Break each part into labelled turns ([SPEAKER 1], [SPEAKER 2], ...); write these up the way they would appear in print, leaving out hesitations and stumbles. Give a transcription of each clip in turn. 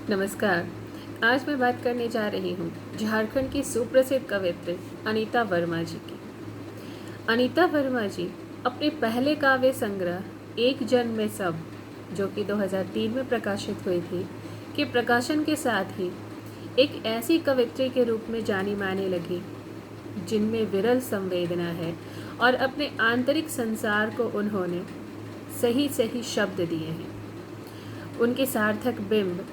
[SPEAKER 1] नमस्कार। आज मैं बात करने जा रही हूँ झारखंड की सुप्रसिद्ध कवयित्री अनीता वर्मा जी की। अनीता वर्मा जी अपने पहले काव्य संग्रह एक जन्म में सब, जो कि 2003 में प्रकाशित हुई थी, के प्रकाशन के साथ ही एक ऐसी कवयित्री के रूप में जानी माने लगी जिनमें विरल संवेदना है और अपने आंतरिक संसार को उन्होंने सही सही शब्द दिए हैं। उनके सार्थक बिंब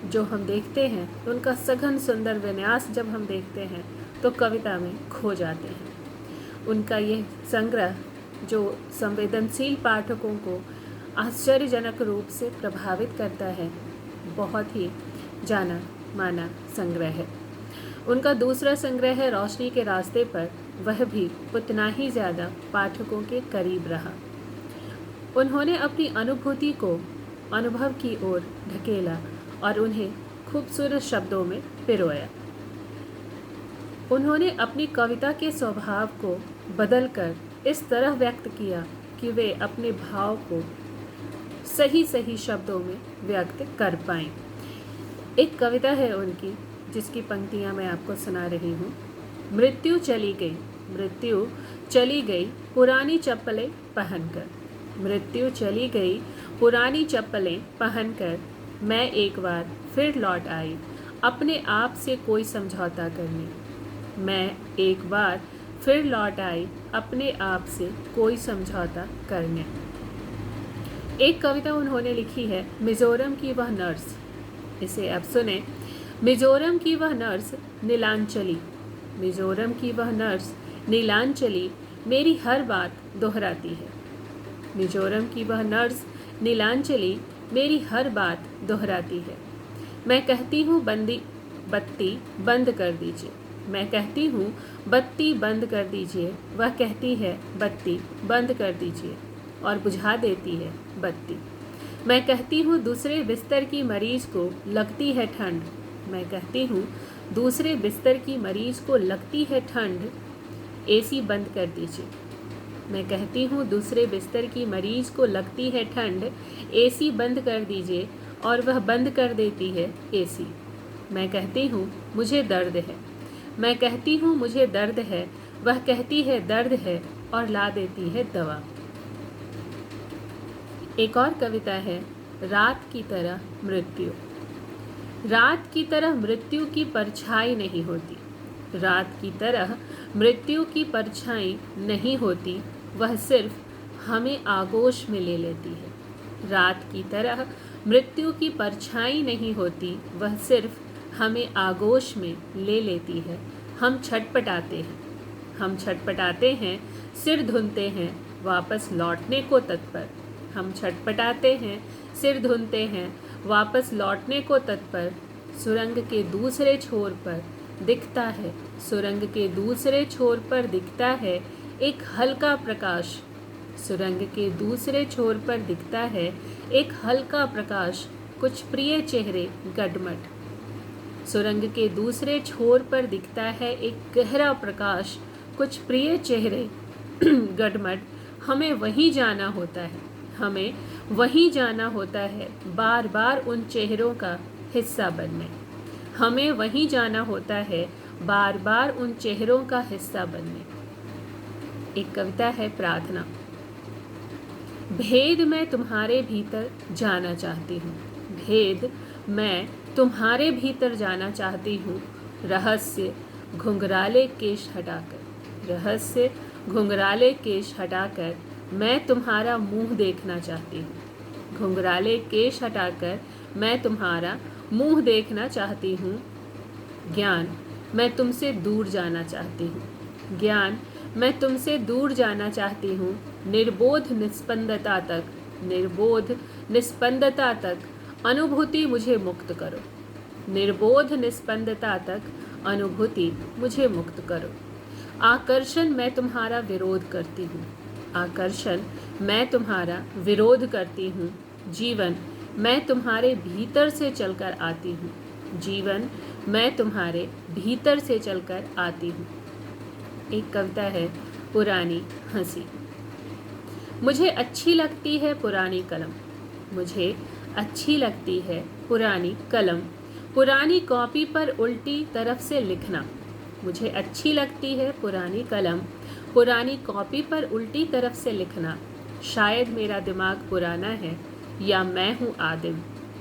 [SPEAKER 1] जो हम देखते हैं, उनका सघन सुंदर विन्यास जब हम देखते हैं तो कविता में खो जाते हैं। उनका यह संग्रह जो संवेदनशील पाठकों को आश्चर्यजनक रूप से प्रभावित करता है, बहुत ही जाना माना संग्रह है। उनका दूसरा संग्रह है रोशनी के रास्ते पर, वह भी उतना ही ज़्यादा पाठकों के करीब रहा। उन्होंने अपनी अनुभूति को अनुभव की ओर ढकेला और उन्हें खूबसूरत शब्दों में पिरोया। उन्होंने अपनी कविता के स्वभाव को बदलकर इस तरह व्यक्त किया कि वे अपने भाव को सही सही शब्दों में व्यक्त कर पाएं। एक कविता है उनकी जिसकी पंक्तियां मैं आपको सुना रही हूँ। मृत्यु चली गई, मृत्यु चली गई पुरानी चप्पलें पहनकर, मृत्यु चली गई पुरानी चप्पलें पहनकर, मैं एक बार फिर लौट आई अपने आप से कोई समझौता करने, मैं एक बार फिर लौट आई अपने आप से कोई समझौता करने। एक कविता उन्होंने लिखी है मिजोरम की वह नर्स, इसे आप सुने। मिजोरम की वह नर्स नीलांचली, मिजोरम की वह नर्स नीलांचली मेरी हर बात दोहराती है, मिजोरम की वह नर्स नीलांचली मेरी हर बात दोहराती है। मैं कहती हूँ बत्ती बंद कर दीजिए, मैं कहती हूँ बत्ती बंद कर दीजिए, वह कहती है बत्ती बंद कर दीजिए और बुझा देती है बत्ती। मैं कहती हूँ दूसरे बिस्तर की मरीज को लगती है ठंड, मैं कहती हूँ दूसरे बिस्तर की मरीज को लगती है ठंड, एसी बंद कर दीजिए। मैं कहती हूँ दूसरे बिस्तर की मरीज को लगती है ठंड, एसी बंद कर दीजिए और वह बंद कर देती है एसी। मैं कहती हूँ मुझे दर्द है, मैं कहती हूँ मुझे दर्द है, वह कहती है दर्द है और ला देती है दवा। एक और कविता है रात की तरह मृत्यु। रात की तरह मृत्यु की परछाई नहीं होती, रात की तरह मृत्यु की परछाई नहीं होती, वह सिर्फ हमें आगोश में ले लेती है। रात की तरह मृत्यु की परछाई नहीं होती, वह सिर्फ हमें आगोश में ले लेती है। हम छटपटाते हैं, हम छटपटाते हैं, सिर धुनते हैं वापस लौटने को तत्पर, हम छटपटाते हैं, सिर धुनते हैं वापस लौटने को तत्पर। सुरंग के दूसरे छोर पर दिखता है, सुरंग के दूसरे छोर पर दिखता है एक हल्का प्रकाश, सुरंग के दूसरे छोर पर दिखता है एक हल्का प्रकाश, कुछ प्रिय चेहरे गडमट। सुरंग के दूसरे छोर पर दिखता है एक गहरा प्रकाश, कुछ प्रिय चेहरे गडमट। हमें वहीं जाना होता है, हमें वहीं जाना होता है बार बार उन चेहरों का हिस्सा बनने, हमें वहीं जाना होता है बार बार उन चेहरों का हिस्सा बनने। एक कविता है प्रार्थना। भेद मैं तुम्हारे भीतर जाना चाहती हूँ, भेद मैं तुम्हारे भीतर जाना चाहती हूँ, रहस्य घुंघराले केश हटाकर, रहस्य घुंघराले केश हटाकर मैं तुम्हारा मुंह देखना चाहती हूँ, घुंघराले केश हटाकर मैं तुम्हारा मुंह देखना चाहती हूँ। ज्ञान मैं तुमसे दूर जाना चाहती हूँ, ज्ञान मैं तुमसे दूर जाना चाहती हूँ। निर्बोध निस्पंदता तक, निर्बोध निस्पंदता तक अनुभूति मुझे मुक्त करो, निर्बोध निस्पंदता तक अनुभूति मुझे मुक्त करो। आकर्षण मैं तुम्हारा विरोध करती हूँ, आकर्षण मैं तुम्हारा विरोध करती हूँ। जीवन मैं तुम्हारे भीतर से चलकर आती हूँ, जीवन मैं तुम्हारे भीतर से चलकर आती हूँ। एक कविता है पुरानी हंसी। मुझे अच्छी लगती है पुरानी कलम, मुझे अच्छी लगती है पुरानी कलम, पुरानी कॉपी पर उल्टी तरफ से लिखना। मुझे अच्छी लगती है पुरानी कलम, पुरानी कॉपी पर उल्टी तरफ से लिखना। शायद मेरा दिमाग पुराना है या मैं हूँ आदिम,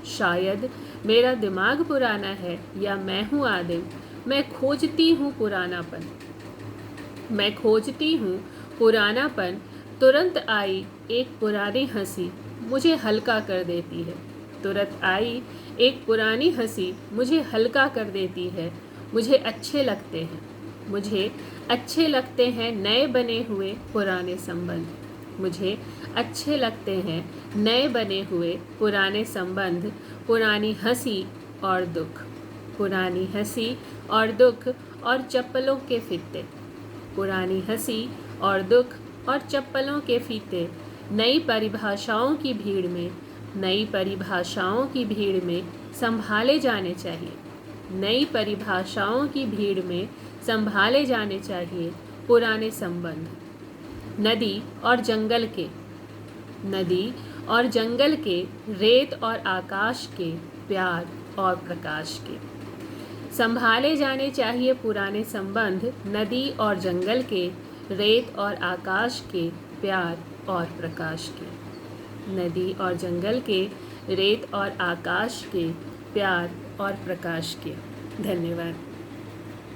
[SPEAKER 1] शायद मेरा दिमाग पुराना है या मैं हूँ आदिम। मैं खोजती हूँ पुरानापन, मैं खोजती हूँ पुरानापन। तुरंत आई एक पुरानी हंसी मुझे हल्का कर देती है, तुरंत आई एक पुरानी हंसी मुझे हल्का कर देती है। मुझे अच्छे लगते हैं, मुझे अच्छे लगते हैं नए बने हुए पुराने संबंध, मुझे अच्छे लगते हैं नए बने हुए पुराने संबंध। पुरानी हंसी और दुख, पुरानी हंसी और दुख और चप्पलों के फीते, पुरानी हंसी और दुख और चप्पलों के फीते। नई परिभाषाओं की भीड़ में, नई परिभाषाओं की भीड़ में संभाले जाने चाहिए, नई परिभाषाओं की भीड़ में संभाले जाने चाहिए पुराने संबंध। नदी और जंगल के, नदी और जंगल के, रेत और आकाश के, प्यार और प्रकाश के। संभाले जाने चाहिए पुराने संबंध, नदी और जंगल के, रेत और आकाश के, प्यार और प्रकाश के। नदी और जंगल के, रेत और आकाश के, प्यार और प्रकाश के। धन्यवाद।